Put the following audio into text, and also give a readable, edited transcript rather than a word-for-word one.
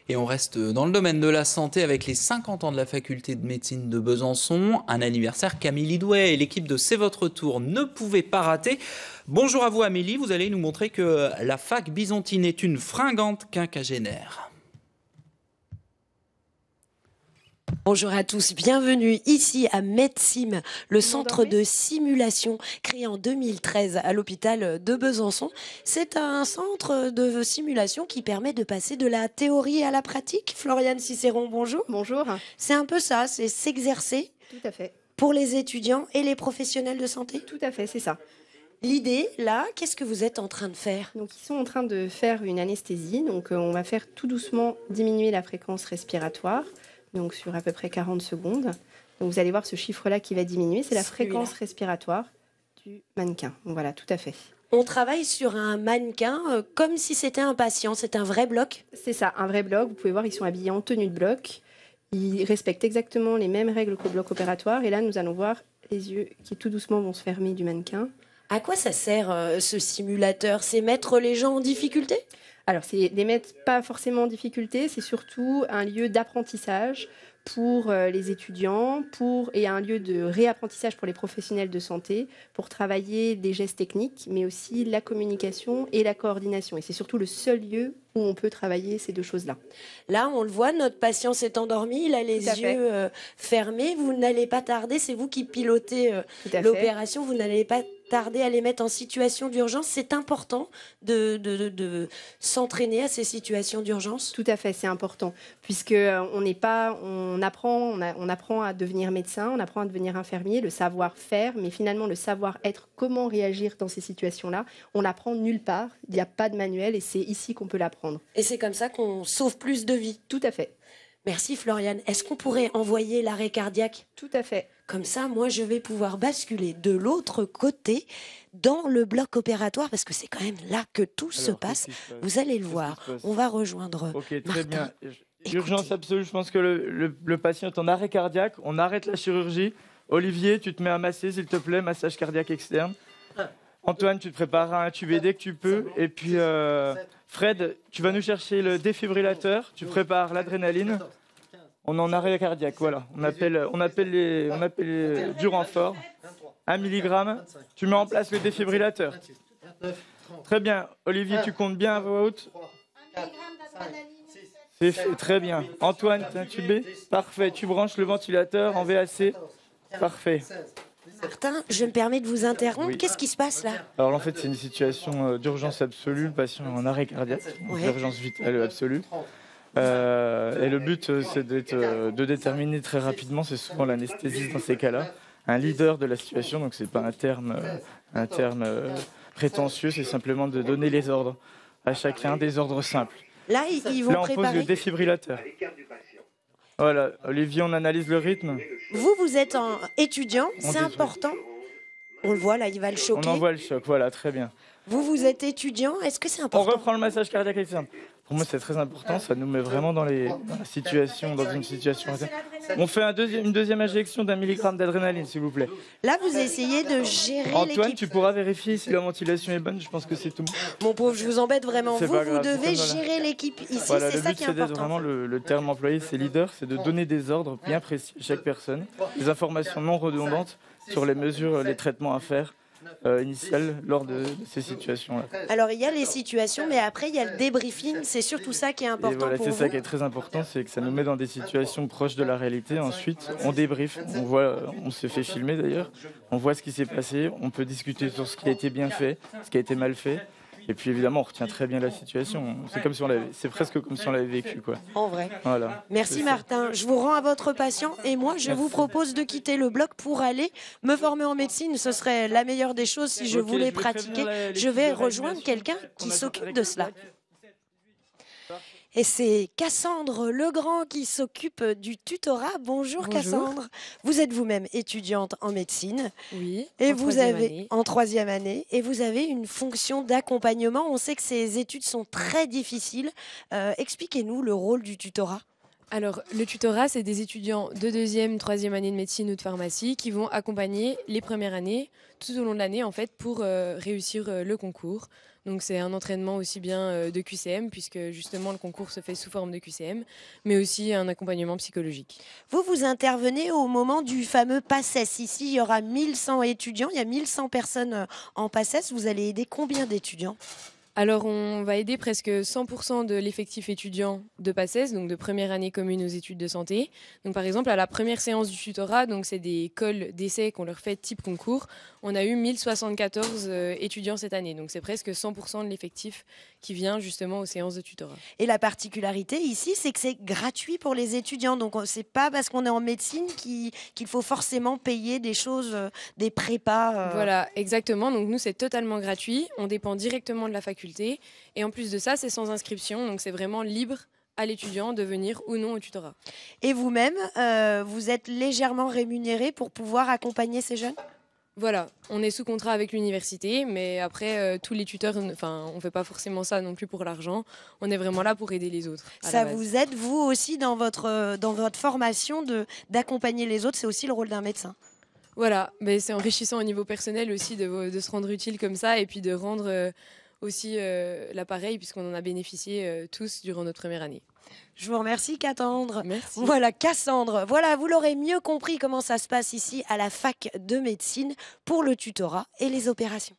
Et on reste dans le domaine de la santé avec les 50 ans de la faculté de médecine de Besançon. Un anniversaire qu'Amélie Douai et l'équipe de C'est votre tour ne pouvaient pas rater. Bonjour à vous Amélie, vous allez nous montrer que la fac byzantine est une fringante quinquagénaire. Bonjour à tous, bienvenue ici à MedSim, le centre de simulation créé en 2013 à l'hôpital de Besançon. C'est un centre de simulation qui permet de passer de la théorie à la pratique. Floriane Cicéron, bonjour. Bonjour. C'est un peu ça, c'est s'exercer. Tout à fait. Pour les étudiants et les professionnels de santé. Tout à fait, c'est ça. L'idée, là, qu'est-ce que vous êtes en train de faire? Donc, ils sont en train de faire une anesthésie. Donc, on va faire tout doucement diminuer la fréquence respiratoire. Donc sur à peu près 40 secondes. Donc vous allez voir ce chiffre-là qui va diminuer, c'est la fréquence respiratoire du mannequin. Donc voilà, tout à fait. On travaille sur un mannequin comme si c'était un patient, c'est un vrai bloc? C'est ça, un vrai bloc. Vous pouvez voir, ils sont habillés en tenue de bloc. Ils respectent exactement les mêmes règles qu'au bloc opératoire. Et là, nous allons voir les yeux qui tout doucement vont se fermer du mannequin. À quoi ça sert ce simulateur? C'est mettre les gens en difficulté? Alors, c'est les mettre pas forcément en difficulté, c'est surtout un lieu d'apprentissage pour les étudiants et un lieu de réapprentissage pour les professionnels de santé pour travailler des gestes techniques, mais aussi la communication et la coordination. Et c'est surtout le seul lieu où on peut travailler ces deux choses-là. Là, on le voit, notre patient s'est endormi, il a les yeux fermés. Vous n'allez pas tarder, c'est vous qui pilotez l'opération, vous n'allez pas tarder à les mettre en situation d'urgence. C'est important de s'entraîner à ces situations d'urgence. Tout à fait, c'est important, puisque on apprend à devenir médecin, on apprend à devenir infirmier, le savoir-faire, mais finalement le savoir-être, comment réagir dans ces situations-là, on l'apprend nulle part. Il n'y a pas de manuel et c'est ici qu'on peut l'apprendre. Et c'est comme ça qu'on sauve plus de vies. Tout à fait. Merci Floriane. Est-ce qu'on pourrait envoyer l'arrêt cardiaque? Tout à fait. Comme ça, moi, je vais pouvoir basculer de l'autre côté dans le bloc opératoire parce que c'est quand même là que tout se passe. Vous allez le voir. On va rejoindre Ok, très Martin. bien. Urgence absolue, je pense que le patient est en arrêt cardiaque. On arrête la chirurgie. Olivier, tu te mets à masser, s'il te plaît, massage cardiaque externe. Antoine, tu te prépares à intuber dès que tu peux. Et puis, Fred, tu vas nous chercher le défibrillateur. Tu prépares l'adrénaline. On est en arrêt cardiaque, voilà. On appelle du renfort. 1 milligramme. Tu mets en place le défibrillateur. Très bien. Olivier, tu comptes bien à voix haute. C'est fait, très bien. Antoine, t'es intubé? Parfait. Tu branches le ventilateur en VAC. Parfait. Martin, je me permets de vous interrompre. Oui. Qu'est-ce qui se passe là? Alors en fait, c'est une situation d'urgence absolue. Le patient est en arrêt cardiaque, donc urgence vitale absolue. Et le but, c'est de déterminer très rapidement, c'est souvent l'anesthésiste dans ces cas-là, un leader de la situation. Donc c'est pas un terme prétentieux, c'est simplement de donner les ordres à chacun, des ordres simples. Là, ils vont Là, on pose préparer. le défibrillateur. Voilà, Olivier, on analyse le rythme. Vous êtes étudiant, c'est important. On le voit là, il va le choquer. On envoie le choc, voilà, très bien. Vous êtes étudiant, est-ce que c'est On important? reprend le massage cardiaque externe. Pour moi, c'est très important, ça nous met vraiment dans une situation. On fait une deuxième injection d'1 milligramme d'adrénaline, s'il vous plaît. Là, vous essayez de gérer Antoine, l'équipe. tu pourras vérifier si la ventilation est bonne, je pense que c'est tout. Mon pauvre, je vous embête vraiment. C'est Vous pas grave, devez voilà. gérer l'équipe ici, Voilà, c'est le ça but, qui est c'est d'être important. vraiment le terme employé, c'est leader, c'est de donner des ordres bien précis à chaque personne, des informations non redondantes sur les mesures, les traitements à faire initial lors de ces situations-là. Alors, il y a les situations, mais après, il y a le débriefing. C'est surtout ça qui est Et important voilà, pour c'est vous. ça qui est très important, c'est que ça nous met dans des situations proches de la réalité. Ensuite, on débriefe, on se fait filmer d'ailleurs, on voit ce qui s'est passé, on peut discuter sur ce qui a été bien fait, ce qui a été mal fait. Et puis évidemment, on retient très bien la situation. C'est presque comme si on l'avait vécu, quoi. En vrai. Voilà. Merci Martin. Je vous rends à votre patient et moi, je vous propose de quitter le bloc pour aller me former en médecine. Ce serait la meilleure des choses si je Ok, voulais je vais pratiquer. prévenir l'équipe Je vais de rejoindre réanimation quelqu'un qu'on qui a s'occupe avec de le cela. 17, 18. Et c'est Cassandre Legrand qui s'occupe du tutorat. Bonjour Cassandre. Vous êtes vous-même étudiante en médecine. Oui, Et en vous troisième avez année. en troisième année et vous avez une fonction d'accompagnement. On sait que ces études sont très difficiles. Expliquez-nous le rôle du tutorat. Alors, le tutorat, c'est des étudiants de deuxième, troisième année de médecine ou de pharmacie qui vont accompagner les premières années, tout au long de l'année, en fait, pour réussir le concours. Donc, c'est un entraînement aussi bien de QCM, puisque justement, le concours se fait sous forme de QCM, mais aussi un accompagnement psychologique. Vous intervenez au moment du fameux PACES. Ici, il y aura 1100 étudiants, il y a 1100 personnes en PACES. Vous allez aider combien d'étudiants ? Alors, on va aider presque 100% de l'effectif étudiant de PACES, donc de première année commune aux études de santé. Donc, par exemple, à la première séance du tutorat, donc c'est des cols d'essai qu'on leur fait type concours, on a eu 1074 étudiants cette année. Donc, c'est presque 100% de l'effectif qui vient justement aux séances de tutorat. Et la particularité ici, c'est que c'est gratuit pour les étudiants. Donc, c'est pas parce qu'on est en médecine qu'il faut forcément payer des choses, des prépas. Voilà, exactement. Donc, nous, c'est totalement gratuit. On dépend directement de la faculté. Et en plus de ça, c'est sans inscription, donc c'est vraiment libre à l'étudiant de venir ou non au tutorat. Et vous-même, vous êtes légèrement rémunéré pour pouvoir accompagner ces jeunes ? Voilà, on est sous contrat avec l'université, mais après, tous les tuteurs, enfin, on ne fait pas forcément ça non plus pour l'argent. On est vraiment là pour aider les autres. Ça vous aide, vous aussi, dans votre formation, d'accompagner les autres. C'est aussi le rôle d'un médecin. Voilà, mais c'est enrichissant au niveau personnel aussi de se rendre utile comme ça et puis de rendre aussi l'appareil, puisqu'on en a bénéficié tous durant notre première année. Je vous remercie, Cassandre. Merci. Voilà, Cassandre. Voilà, vous l'aurez mieux compris comment ça se passe ici à la fac de médecine pour le tutorat et les opérations.